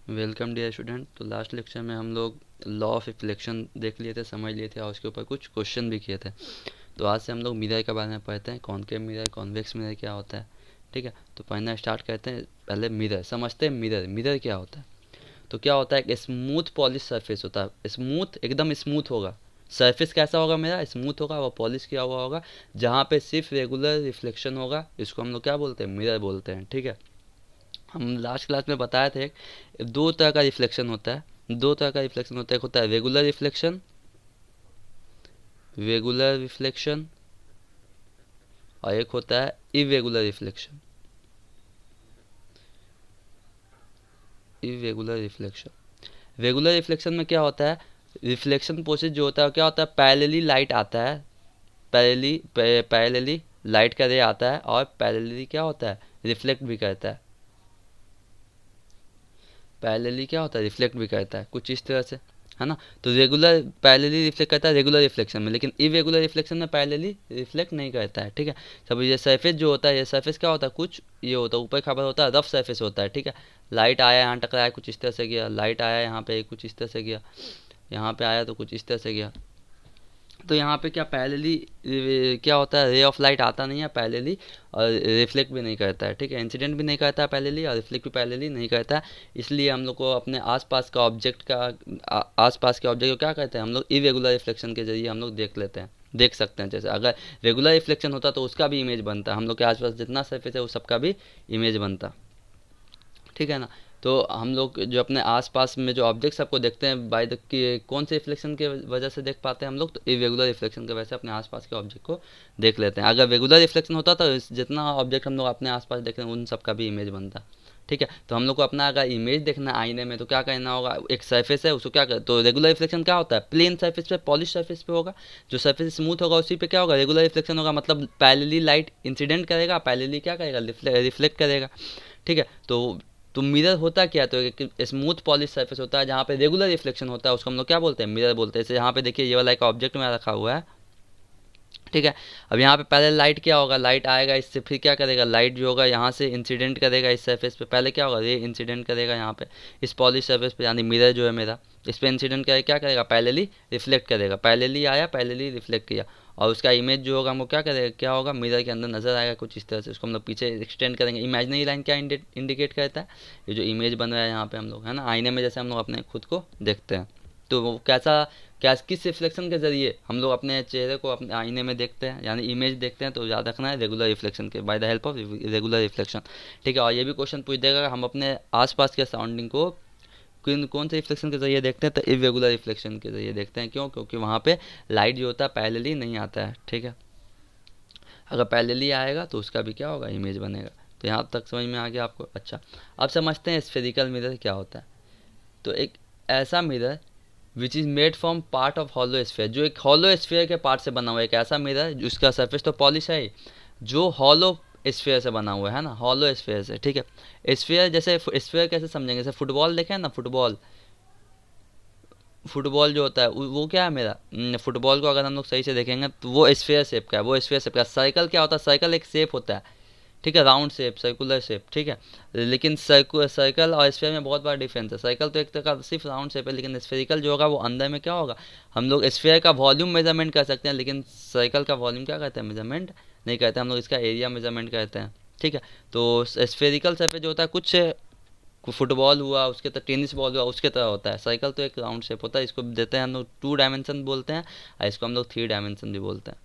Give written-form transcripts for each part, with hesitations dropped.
Welcome dear student. तो last lecture में हम लोग लॉ ऑफ रिफ्लेक्शन देख लिए थे, समझ लिए थे और उसके ऊपर कुछ क्वेश्चन भी किए थे। तो आज से हम लोग मिरर के बारे में पढ़ते हैं, कॉनकेव मिरर, कॉन्वेक्स मिरर क्या होता है। ठीक है, तो पढ़ना स्टार्ट करते हैं। पहले मिरर समझते हैं। मिरर मिरर क्या होता है? तो क्या होता है, एक स्मूथ पॉलिश सरफेस होता है। स्मूथ, एकदम स्मूथ होगा सरफेस। कैसा होगा? मेरा स्मूथ होगा, वो पॉलिश किया हुआ होगा, जहाँ पे सिर्फ रेगुलर रिफ्लेक्शन होगा। इसको हम लोग क्या बोलते हैं? मिरर बोलते हैं। ठीक है, हम लास्ट क्लास में बताए थे दो तरह का रिफ्लेक्शन होता है। दो तरह का रिफ्लेक्शन होता है, एक होता है रेगुलर रिफ्लेक्शन, रेगुलर रिफ्लेक्शन, और एक होता है irregular reflection, irregular reflection. Regular reflection में क्या होता है, रिफ्लेक्शन प्रोसेस जो होता है क्या होता है, पैरेलली लाइट आता है, पैरेलली लाइट का रे आता है और पैरेलली क्या होता है, रिफ्लेक्ट भी करता है। पैरेलली क्या होता है, रिफ्लेक्ट भी करता है, कुछ इस तरह से, है ना। तो रेगुलर पैरेलली रिफ्लेक्ट करता है रेगुलर रिफ्लेक्शन में, लेकिन इरेगुलर रिफ्लेक्शन में पैरेलली रिफ्लेक्ट नहीं करता है। ठीक है, सब ये सरफेस जो होता है, ये सरफेस क्या होता है, कुछ ये होता है ऊपर खबर होता है, रफ सरफेस होता है। ठीक है, लाइट आया यहाँ टकराया, कुछ इस तरह से गया, लाइट आया यहाँ पे कुछ इस तरह से गया, यहाँ पे आया तो कुछ इस तरह से गया। तो यहाँ पे क्या पैरेलली क्या होता है, रे ऑफ लाइट आता नहीं है पैरेलली, और रिफ्लेक्ट भी नहीं करता है। ठीक है, इंसिडेंट भी नहीं करता है पैरेलली, और रिफ्लेक्ट भी पैरेलली नहीं करता है। इसलिए हम लोग को अपने आसपास का ऑब्जेक्ट का आसपास के ऑब्जेक्ट को क्या कहते हैं, हम लोग इरेगुलर रिफ्लेक्शन के जरिए हम लोग देख लेते हैं, देख सकते हैं। जैसे अगर रेगुलर रिफ्लेक्शन होता तो उसका भी इमेज बनता, हम लोग के आसपास जितना सरफेस है वो सबका भी इमेज बनता। ठीक है ना। तो हम लोग जो अपने आसपास में जो ऑब्जेक्ट सबको देखते हैं बाय द कौन से रिफ्लेक्शन के वजह से देख पाते हैं हम लोग, तो इरेगुलर रिफ्लेक्शन की वजह से अपने आसपास के ऑब्जेक्ट को देख लेते हैं। अगर रेगुलर रिफ्लेक्शन होता तो जितना ऑब्जेक्ट हम लोग अपने आसपास देख रहे हैं उन सब का भी इमेज बनता। ठीक है, तो हम लोग को अपना अगर इमेज देखना है आईने में तो क्या करना होगा, एक सरफेस है उसको क्या कर, तो रेगुलर रिफ्लेक्शन क्या होता है, प्लेन सरफेस पे, पॉलिश सरफेस पे होगा। जो सरफेस स्मूथ होगा उसी पे क्या होगा, रेगुलर रिफ्लेक्शन होगा, मतलब पैरेलली लाइट इंसिडेंट करेगा, पैरेलली क्या करेगा, रिफ्लेक्ट करेगा। ठीक है, तो मिरर होता क्या, तो एक स्मूथ पॉलिश सरफेस होता है जहाँ पे रेगुलर रिफ्लेक्शन होता है, उसको हम लोग क्या बोलते हैं, मिरर बोलते हैं। जैसे यहाँ पे देखिए ये वाला एक ऑब्जेक्ट में रखा हुआ है। ठीक है, अब यहाँ पे पहले लाइट क्या होगा, लाइट आएगा इससे, फिर क्या करेगा, लाइट जो होगा यहाँ से इंसिडेंट करेगा इस सरफेस पे, पहले क्या होगा, रे इंसिडेंट करेगा यहाँ पे इस पॉलिश सरफेस पे, यानी मिरर जो है मेरा, इस पे इंसिडेंट करेगा, क्या करेगा, पैरेलली रिफ्लेक्ट करेगा, पैरेलली आया पैरेलली रिफ्लेक्ट किया, और उसका इमेज जो होगा हमको क्या करेगा, क्या होगा, मिरर के अंदर नजर आएगा कुछ इस तरह से। उसको हम लोग पीछे एक्सटेंड करेंगे। इमेजिनरी लाइन क्या इंडिकेट करता है, ये जो इमेज बन रहा है यहाँ पे हम लोग, है ना, आईने में जैसे हम लोग अपने खुद को देखते हैं। तो वो कैसा, क्या किस रिफ्लेक्शन के जरिए हम लोग अपने चेहरे को अपने आईने में देखते हैं, यानी इमेज देखते हैं, तो याद रखना है रेगुलर रिफ्लेक्शन के, by the help of regular reflection. ठीक है, और ये भी क्वेश्चन पूछ देगा हम अपने आसपास के सराउंडिंग को कौन से रिफ्लेक्शन के जरिए देखते हैं, तो इरेगुलर रिफ्लेक्शन के जरिए देखते हैं। क्यों? क्योंकि वहाँ पे लाइट जो होता है पैरेलली नहीं आता है। ठीक है, अगर पैरेलली आएगा तो उसका भी क्या होगा, इमेज बनेगा। तो यहाँ तक समझ में आ गया आपको? अच्छा, अब समझते हैं स्फेरिकल मिरर क्या होता है। तो एक ऐसा mirror which is made from part of hollow sphere, जो एक हॉलो स्फेयर के पार्ट से बना हुआ है, एक ऐसा मिरर जिसका सरफेस तो पॉलिश है ही, जो हॉलो स्फेयर से बना हुआ है ना, हॉलो स्फेयर से। ठीक है, स्फेयर जैसे स्फेयर कैसे समझेंगे, जैसे फुटबॉल देखें ना, फुटबॉल, फुटबॉल जो होता है वो क्या है मेरा, फुटबॉल को अगर हम लोग सही से देखेंगे तो वो स्फेयर शेप का है, वो स्फेयर शेप का। सर्कल क्या होता है, सर्कल एक शेप होता है, ठीक है, राउंड शेप, सर्कुलर शेप। ठीक है, लेकिन सर्कल और स्फेयर में बहुत बड़ा डिफरेंस है। सर्कल तो एक तरह का सिर्फ राउंड शेप है, लेकिन स्फेरिकल जो होगा वो अंदर में क्या होगा, हम लोग स्फेयर का वॉल्यूम मेजरमेंट कर सकते हैं, लेकिन सर्कल का वॉल्यूम क्या करते हैं, मेजरमेंट नहीं करते, हम लोग इसका एरिया मेजरमेंट करते हैं। ठीक है, तो स्फेरिकल सरफेस जो होता है कुछ फुटबॉल हुआ, उसके तरह टेनिस बॉल हुआ, उसके तरह होता है। साइकिल तो एक राउंड शेप होता है, इसको देते हैं हम लोग 2 डायमेंशन बोलते हैं, और इसको हम लोग 3 डायमेंशन भी बोलते हैं।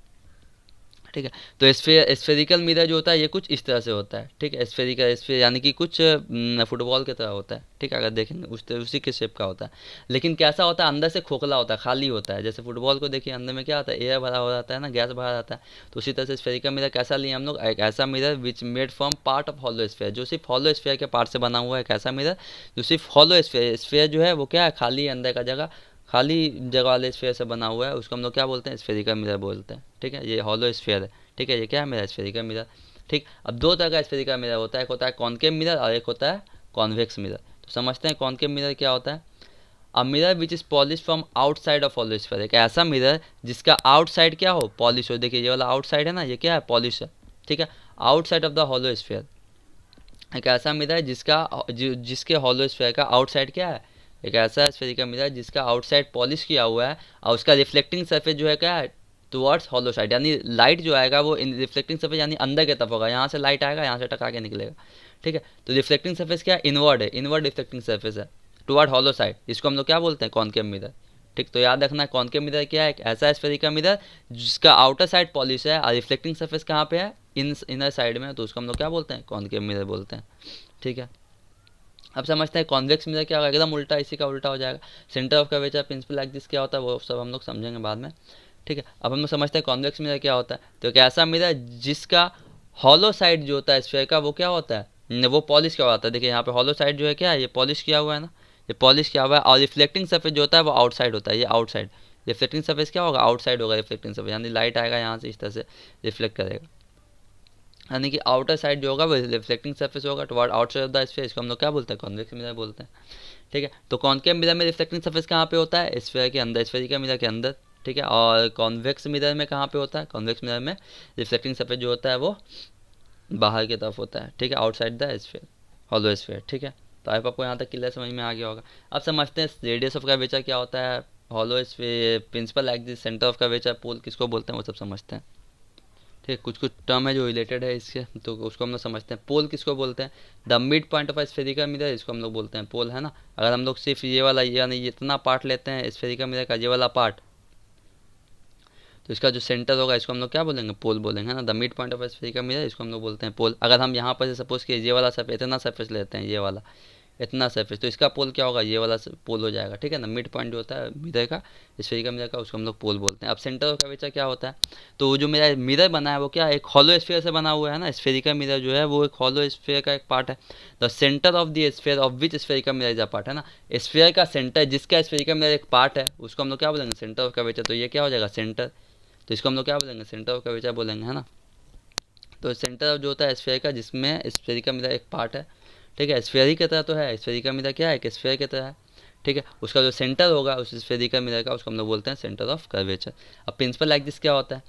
ठीक है, तो स्फेरिकल मिरर जो होता है ये कुछ इस तरह से होता है। ठीक है, स्फेरिकल स्फेयर यानी कि कुछ फुटबॉल की तरह होता है। ठीक है, अगर देखेंगे उसी के शेप का होता है, लेकिन कैसा होता है, अंदर से खोखला होता है, खाली होता है। जैसे फुटबॉल को देखिए, अंदर में क्या आता है, एयर भरा हो जाता है ना, गैस भरा रहता है। तो उसी तरह से स्फेरिकल मिरर कैसा लिए हम लोग, एक ऐसा mirror which made from part of hollow sphere, जो सिर्फ हॉलो स्फेयर के पार्ट से बना हुआ है। एक ऐसा मिरर जो सिर्फ हॉलो स्फेयर, स्फेयर जो है वो क्या है, खाली अंदर का जगह, खाली जगह वाले स्फेयर से बना हुआ है, उसको हम लोग क्या बोलते हैं, स्फेरिकल मिरर बोलते हैं। ठीक है, ये हॉलो स्फेयर है। ठीक है, ये क्या है, मेरा स्फेरिकल मिरर। ठीक, अब दो तरह का स्फेरिकल मिरर होता है, एक होता है कॉनकेव मिरर और एक होता है कॉन्वेक्स मिरर। तो समझते हैं कॉनकेव मिरर क्या होता है। A mirror which is polish from outside of hollow sphere, एक ऐसा मिरर जिसका आउटसाइड क्या हो, पॉलिश हो। देखिए ये वाला आउटसाइड है ना, ये क्या है, पॉलिश है। ठीक है, outside of the hollow sphere, एक ऐसा मिरर है जिसके हॉलो स्फीयर का आउटसाइड क्या है, एक ऐसा स्फेरिकल मिरर जिसका आउटसाइड पॉलिश किया हुआ है और उसका रिफ्लेक्टिंग सरफेस जो है क्या है, टुवर्ड्स हॉलो साइड, यानी लाइट जो आएगा वो इन रिफ्लेक्टिंग सरफेस यानी अंदर की तरफ होगा, यहाँ से लाइट आएगा, यहाँ से टकरा के निकलेगा, ठीक है। तो रिफ्लेक्टिंग सरफेस क्या है, इनवर्ड है, इनवर्ड रिफ्लेक्टिंग सरफेस है टुवर्ड हॉलो साइड, इसको हम लोग क्या बोलते हैं, कॉनकेव मिरर, ठीक। तो याद रखना कॉनकेव मिरर क्या है, एक ऐसा स्फेरिकल मिरर जिसका आउटर साइड पॉलिश है और रिफ्लेक्टिंग सरफेस कहाँ पे है, इनर साइड में, तो उसको हम लोग क्या बोलते हैं, कॉनकेव मिरर बोलते हैं, ठीक है। अब समझते हैं कॉन्वेक्स मिरर क्या होगा, एकदम उल्टा, इसी का उल्टा हो जाएगा। Centre of curvature principal axis क्या होता है वो सब हम लोग समझेंगे बाद में, ठीक है। अब हम लोग समझते हैं कॉन्वेक्स मिरर क्या होता है। तो एक ऐसा मिरर जिसका हॉलो साइड जो होता है स्फीयर का वो क्या होता है, वो पॉलिश किया होता है। देखिए यहाँ पे हॉलो साइड जो है क्या है, ये पॉलिश किया हुआ है ना, ये पॉलिश किया हुआ है, और रिफ्लेक्टिंग सरफेस जो होता है वो आउटसाइड होता है, ये आउटसाइड, रिफ्लेक्टिंग सरफेस क्या होगा, आउटसाइड होगा रिफ्लेक्टिंग सरफेस, यानी लाइट आएगा यहाँ से इस तरह से रिफ्लेक्ट करेगा, यानी कि आउटर साइड जो होगा वो रिफ्लेक्टिंग सरफेस होगा toward outside of the sphere, इसको हम लोग क्या बोलते हैं, कॉन्वेक्स मिरर बोलते हैं, ठीक है। तो कॉनकेव मिरर में रिफ्लेक्टिंग सरफेस कहाँ पे होता है, स्फीयर के अंदर, स्फीयरिकल मिरर के अंदर, ठीक है। और कॉन्वेक्स मिरर में कहाँ पे होता है, कॉन्वेक्स मिरर में रिफ्लेक्टिंग सरफेस जो होता है वो बाहर की तरफ होता है, ठीक है, outside the sphere, hollow sphere, ठीक है। तो आई आपको यहाँ तक क्लियर समझ में आ गया होगा। अब समझते हैं रेडियस ऑफ कर्वेचर क्या होता है, hollow sphere, principal axis, centre of curvature, pole किसको बोलते हैं वो सब समझते हैं, ठीक है। कुछ कुछ टर्म है जो रिलेटेड है इसके, तो उसको हम लोग समझते हैं। पोल किसको बोलते हैं, the mid point of spherical mirror, इसको हम लोग बोलते हैं पोल, है ना। अगर हम लोग सिर्फ ये वाला यानी इतना पार्ट लेते हैं स्फेरिकल मिरर का, ये वाला पार्ट, तो इसका जो सेंटर होगा इसको हम लोग क्या बोलेंगे, पोल बोलेंगे, है ना। The mid point of spherical mirror, इसको हम लोग बोलते हैं पोल। अगर हम यहाँ पर से सपोज कि ये वाला सरफेस, इतना सरफेस लेते हैं, ये वाला इतना सरफेस, तो इसका पोल क्या होगा, ये वाला पोल हो जाएगा, ठीक है ना। मिड पॉइंट जो होता है मिरर का, स्फेरिकल मिरर का, उसको हम लोग पोल बोलते हैं। अब सेंटर ऑफ कर्वेचर क्या होता है, तो वो जो मेरा मिरर बना है वो क्या है, एक हॉलो स्फीयर से बना हुआ है ना, स्फेरिकल मिरर जो है वो एक हॉलो स्फीयर का एक पार्ट है। The centre of the sphere of which spherical mirror is a part, है ना। स्फीयर का सेंटर जिसका स्फेरिकल मिरर एक पार्ट है उसको हम लोग क्या बोलेंगे, सेंटर ऑफ कर्वेचर। तो ये क्या हो जाएगा, सेंटर, तो इसको हम लोग क्या बोलेंगे, सेंटर ऑफ कर्वेचर बोलेंगे, है ना। तो सेंटर ऑफ जो होता है स्फीयर का, जिसमें स्फेरिकल मिरर एक पार्ट है, ठीक है। स्फीयर की तरह तो है, स्फेरिकल मिरर क्या है, कि स्फीयर की तरह है, ठीक है। उसका जो सेंटर होगा उस स्फेरिकल मिरर का, उसको हम लोग बोलते हैं सेंटर ऑफ कर्वेचर। अब प्रिंसिपल एक्सिस क्या होता है,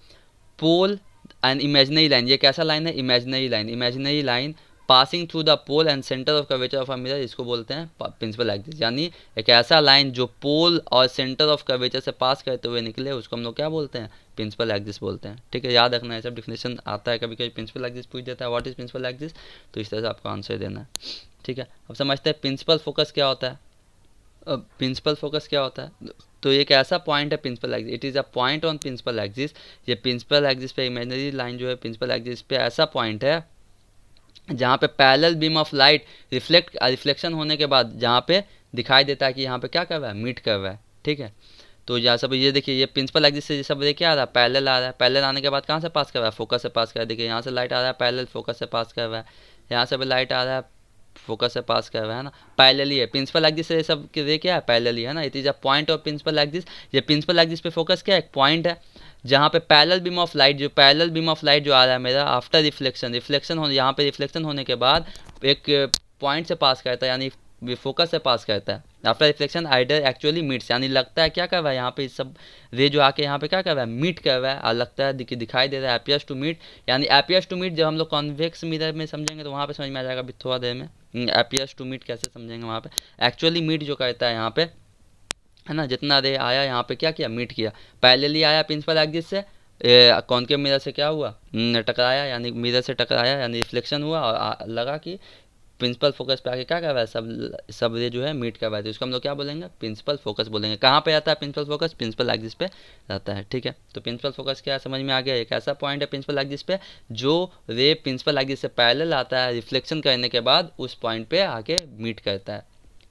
पोल एंड इमेजिनरी लाइन, ये कैसा लाइन है, imaginary line, imaginary line passing through the pole and centre of curvature of a mirror, इसको बोलते हैं प्रिंसिपल एक्सिस। यानी एक ऐसा लाइन जो पोल और सेंटर ऑफ कर्वेचर से पास करते हुए निकले, उसको हम लोग क्या बोलते हैं, प्रिंसिपल एक्सिस बोलते हैं, ठीक है। याद रखना है, सब डिफिनेशन आता है, कभी कभी प्रिंसिपल एक्सिस पूछ देता है, व्हाट इज प्रिंसिपल एक्सिस, तो इस तरह से आपको आंसर देना है, ठीक है। अब समझते हैं प्रिंसिपल फोकस क्या होता है। अब प्रिंसिपल फोकस क्या होता है, तो एक ऐसा पॉइंट है principal axis, it is a point on principal axis. ये प्रिंसिपल एक्सिस पे इमेजिनरी लाइन जो है प्रिंसिपल एक्सिस पे ऐसा पॉइंट है जहाँ पे parallel beam of light reflection होने के बाद जहाँ पे दिखाई देता है कि यहाँ पे क्या कर रहा है, मीट कर रहा है, ठीक है। तो यहाँ सब ये देखिए, ये प्रिंसिपल एक्सिस से सब देखिए आ रहा है, पैरेलल आ रहा है, पैरेलल आने के बाद कहाँ से पास कर रहा है, फोकस से पास कर रहा है। देखिए यहाँ से लाइट आ रहा है, पैरेलल फोकस से पास कर रहा है, यहाँ से भी लाइट आ रहा है, फोकस से पास कर रहा है ना, पैरेलली है। प्रिंसिपल एक्सिस से सब ये क्या है, पैरेलली है ना, it is a point of principal axis. ये प्रिंसिपल एक्सिस पे फोकस क्या है, एक पॉइंट है जहाँ पे पैरेलल बीम ऑफ लाइट, जो पैरेलल बीम ऑफ लाइट जो आ रहा है मेरा आफ्टर रिफ्लेक्शन होने, यहाँ पे रिफ्लेक्शन होने के बाद एक पॉइंट से पास करता है, यानी फोकस से पास करता है। आफ्टर रिफ्लेक्शन आइडर एक्चुअली मीट्स, यानी लगता है क्या कर रहा है, यहाँ पे सब रे जो आके यहाँ पे क्या कर रहा है, मीट कर रहा है, और लगता है दिखाई दे रहा है, एपियर्स टू मीट, यानी एपियर्स टू मीट जब हम लोग कॉन्वेक्स मिरर में समझेंगे तो वहाँ पे समझ में आ जाएगा अभी थोड़ा देर में। एपियर्स टू मीट कैसे समझेंगे, वहाँ पे एक्चुअली मीट जो करता है यहाँ पे, है ना, जितना रे आया यहाँ पे क्या किया, मीट किया। पैरेलली आया प्रिंसिपल एक्सिस से, कॉनकेव मिरर से क्या हुआ, टकराया, यानी मिरर से टकराया, यानी रिफ्लेक्शन हुआ, और लगा कि प्रिंसिपल फोकस पे आके क्या कर रहा है, सब रे जो है मीट कर रहा है, तो इसको हम लोग क्या बोलेंगे, प्रिंसिपल फोकस बोलेंगे। कहाँ पे आता है प्रिंसिपल फोकस, प्रिंसिपल एक्सिस पे रहता है, ठीक है। तो प्रिंसिपल फोकस क्या है, समझ में आ गया, एक ऐसा पॉइंट है प्रिंसिपल एक्सिस पे जो रे प्रिंसिपल एक्सिस से पैरेलल आता है, रिफ्लेक्शन करने के बाद उस पॉइंट पे आके मीट करता है,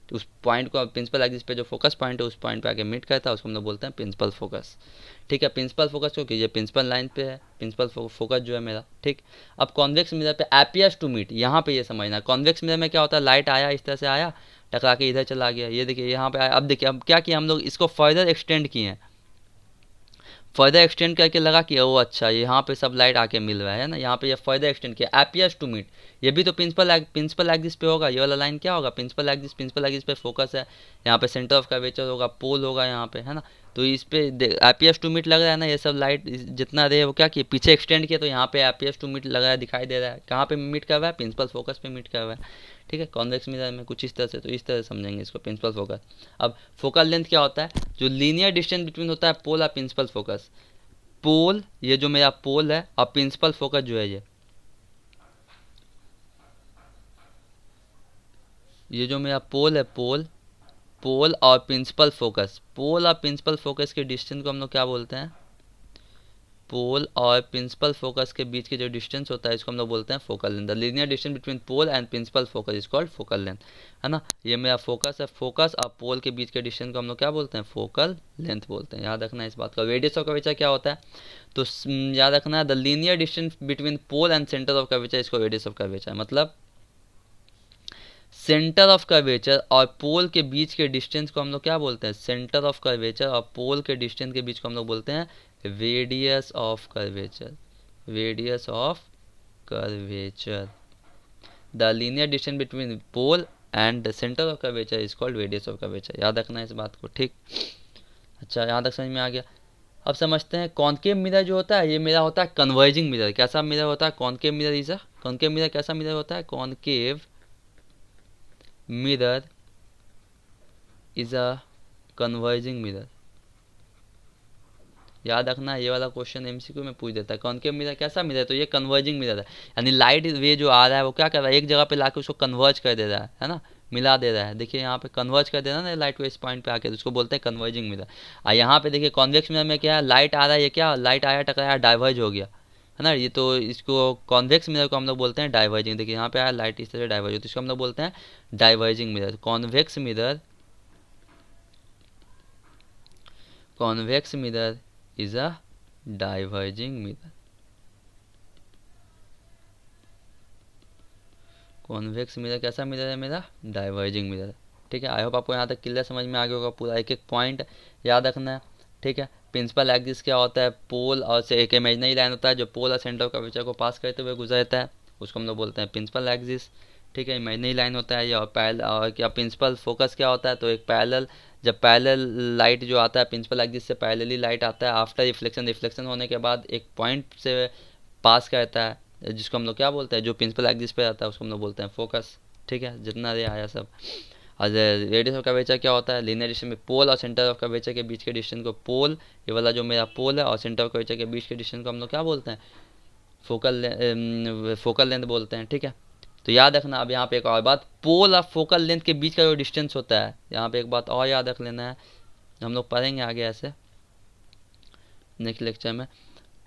तो उस पॉइंट को प्रिंसिपल एक्सिस पे जो फोकस पॉइंट है उस पॉइंट पे आके मीट करता है, उसको हम लोग बोलते हैं प्रिंसिपल फोकस, ठीक है। प्रिंसिपल फोकस क्योंकि ये प्रिंसिपल लाइन पे है, प्रिंसिपल फोकस जो है मेरा, ठीक। अब कॉन्वेक्स मिरर पे एपियर्स टू मीट, यहाँ पे ये समझना, कॉन्वेक्स मिरर में क्या होता है, लाइट आया इस तरह से आया, टकरा के इधर चला गया, ये देखिए यहाँ पे आया। अब देखिए अब क्या किया हम लोग, इसको फर्दर एक्सटेंड किए हैं, फर्दर एक्सटेंड करके लगा कि ओ अच्छा यहाँ पे सब लाइट आके मिल रहा है ना, यहाँ पे ये फर्दर एक्सटेंड किया एपियर्स टू मीट, ये भी तो प्रिंसिपल एक्सिस पे होगा, ये वाला लाइन क्या होगा, प्रिंसिपल एक्सिस पे फोकस है, यहाँ पे सेंटर ऑफ कर्वेचर होगा, पोल होगा यहाँ पे, है ना। तो इस पे एपियर्स टू मीट लग रहा है ना, ये सब लाइट जितना रे वो क्या किया पीछे एक्सटेंड किया, तो यहाँ पे एपियर्स टू मीट लग रहा है, दिखाई दे रहा है, कहाँ पे मीट कर रहा है, प्रिंसिपल फोकस पे मीट कर रहा है, ठीक है। कॉन्वेक्स मिरर में कुछ इस तरह से, तो इस तरह से समझेंगे इसको प्रिंसिपल फोकस। अब फोकल लेंथ क्या होता है, जो लीनियर डिस्टेंस बिटवीन होता है पोल और प्रिंसिपल फोकस, पोल ये जो मेरा पोल है और प्रिंसिपल फोकस जो है ये जो मेरा पोल है, पोल और प्रिंसिपल फोकस के डिस्टेंस को हम लोग क्या बोलते हैं, पोल और प्रिंसिपल फोकस के बीच के जो डिस्टेंस होता है इसको हम लोग बोलते हैं focal length. The linear distance between pole and principal focus is called focal length, है ना। ये मेरा फोकस है, फोकस और पोल के बीच के डिस्टेंस को हम लोग क्या बोलते हैं, फोकल लेंथ बोलते हैं। याद रखना है इस बात का। रेडियस ऑफ कर्वेचर क्या होता है, तो याद रखना है the linear distance between pole and centre of curvature इसको रेडियस ऑफ कर्वेचर, मतलब सेंटर ऑफ कर्वेचर और पोल के बीच के डिस्टेंस को हम लोग क्या बोलते हैं, सेंटर ऑफ कर्वेचर और पोल के डिस्टेंस के बीच को हम लोग बोलते हैं radius of curvature, radius of curvature. The linear distance between pole and the centre of curvature is called radius of curvature. याद रखना है इस बात को, ठीक। अच्छा यहाँ तक समझ में आ गया। अब समझते हैं कॉनकेव मिरर जो होता है ये मेरा होता है कन्वर्जिंग मिरर। कैसा मिरर होता है, concave mirror is a, concave mirror कैसा मिरर होता है, concave mirror is a converging mirror. याद रखना ये वाला क्वेश्चन एमसीक्यू में पूछ देता है, कॉनकेव मिरर कैसा मिरर है, तो ये कन्वर्जिंग मिरर है, यानी लाइट वे जो आ रहा है वो क्या कर रहा है, एक जगह पे लाके उसको कन्वर्ज कर दे रहा है ना, मिला दे रहा है। देखिए यहाँ पे कन्वर्ज कर दे रहा है ना लाइट वे इस पॉइंट पे आके, तो उसको बोलते हैं कन्वर्जिंग मिरर। और यहाँ पे देखिए कॉन्वेक्स मिरर में क्या है, लाइट आ रहा है, ये क्या लाइट आया टकराया डाइवर्ज हो गया, है ना। ये तो इसको कॉन्वेक्स मिरर को हम लोग बोलते हैं डाइवर्जिंग। देखिए यहाँ पे आया लाइट इस तरह से डाइवर्ज होती है, इसको हम लोग बोलते हैं diverging mirror. Convex mirror is a diverging mirror. Convex mirror कैसा मिरर है मेरा, डाइवर्जिंग मिरर, ठीक है। आई होप आपको यहाँ तक क्लियर समझ में आ गया होगा, पूरा एक एक पॉइंट याद रखना है, ठीक है। प्रिंसिपल एक्सिस क्या होता है, पोल और से एक इमेजिनरी लाइन होता है जो पोल और सेंटर ऑफ कर्वेचर को पास करते हुए गुजरता है, उसको हम लोग बोलते हैं प्रिंसिपल एक्सिस, ठीक है। इमेजिनरी लाइन होता है ये, और पैरेलल, और क्या प्रिंसिपल फोकस क्या होता है, तो एक पैरेलल, जब पैरेलल लाइट जो आता है प्रिंसिपल एक्सिस से पैरेलली लाइट आता है आफ्टर रिफ्लेक्शन होने के बाद एक पॉइंट से पास करता है, जिसको हम लोग क्या बोलते हैं, जो प्रिंसिपल एक्सिस पे आता है उसको हम लोग बोलते हैं फोकस, ठीक है। जितना रे आया सब। और रेडियस ऑफ कर्वेचर क्या होता है, लीनियर डिस्टेंस में पोल और सेंटर ऑफ कर्वेचर के बीच के डिस्टेंस को, पोल ये वाला जो मेरा पोल है और सेंटर ऑफ कर्वेचर के बीच के डिस्टेंस को हम लोग क्या बोलते हैं, फोकल लेंथ बोलते हैं, ठीक है। तो याद रखना अब यहाँ पे एक और बात, पोल और फोकल लेंथ के बीच का जो डिस्टेंस होता है, यहाँ पे एक बात और याद रख लेना है, हम लोग पढ़ेंगे आगे ऐसे नेक्स्ट लेक्चर में।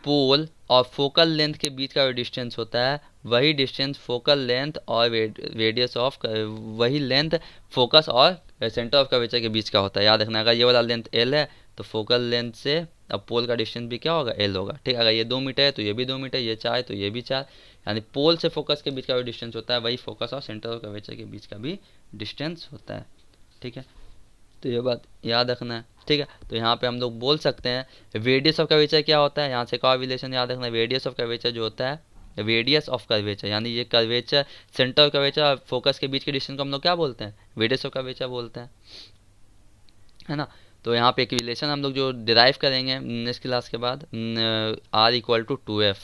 पोल और फोकल लेंथ के बीच का जो डिस्टेंस होता है वही डिस्टेंस फोकल लेंथ और रेडियस ऑफ, वही लेंथ फोकस और सेंटर ऑफ कर्वेचर के बीच का होता है। याद रखना अगर ये वाला लेंथ एल है तो फोकल लेंथ से अब पोल का डिस्टेंस भी क्या होगा, एल होगा, ठीक है। अगर ये 2 मीटर है तो ये भी 2 मीटर, ये 4 है तो ये भी 4, यानी पोल से फोकस के बीच का जो डिस्टेंस होता है वही फोकस और सेंटर ऑफ कर्वेचर के बीच का भी डिस्टेंस होता है, ठीक है। तो ये बात याद रखना है, ठीक है। तो यहाँ पे हम लोग बोल सकते हैं रेडियस ऑफ कर्वेचर क्या होता है, यहाँ से का रिलेशन याद रखना है, रेडियस ऑफ कर्वेचर जो होता है, रेडियस ऑफ कर्वेचर यानी ये कर्वेचर, सेंटर ऑफ कर्वेचर और फोकस के बीच के डिस्टेंस को हम लोग क्या बोलते हैं, रेडियस ऑफ कर्वेचर बोलते हैं, है ना। तो यहाँ पे एक रिलेशन हम लोग जो डिराइव करेंगे नेक्स्ट क्लास के बाद, R इक्वल टू 2F,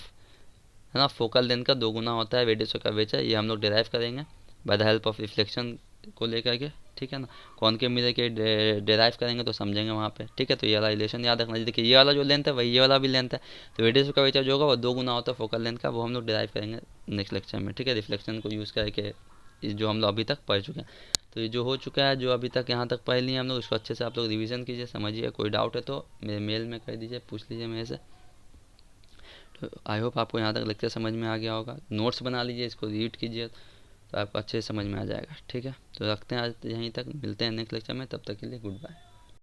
है ना। फोकल लेंथ का 2 गुना होता है रेडियस ऑफ कर्वेचर, ये हम लोग डिराइव करेंगे by the help of reflection को लेकर के, ठीक है ना। कॉनकेव मिरर के डिराइव करेंगे तो समझेंगे वहाँ पे, ठीक है। तो ये वाला रिलेशन याद रखना, देखिए ये वाला जो लेंथ है वही ये वाला भी लेंथ है, तो रेडियस ऑफ कर्वेचर जो होगा वो 2 गुना होता है फोकल लेंथ का, वो हम लोग डिराइव करेंगे नेक्स्ट लेक्चर में, ठीक है। रिफ्लेक्शन को यूज़ करके जो हम लोग अभी तक पढ़ चुके हैं। तो ये जो हो चुका है, जो अभी तक यहाँ तक पढ़ लिए हम लोग, उसको अच्छे से आप लोग रिविज़न कीजिए, समझिए। कोई डाउट है तो मेरे मेल में कर दीजिए, पूछ लीजिए मेरे से। तो आई होप आपको यहाँ तक लेक्चर समझ में आ गया होगा। नोट्स बना लीजिए, इसको रीड कीजिए तो आपको अच्छे से समझ में आ जाएगा, ठीक है। तो रखते हैं आज यहीं तक, मिलते हैं नेक्स्ट लेक्चर में, तब तक के लिए गुड बाय।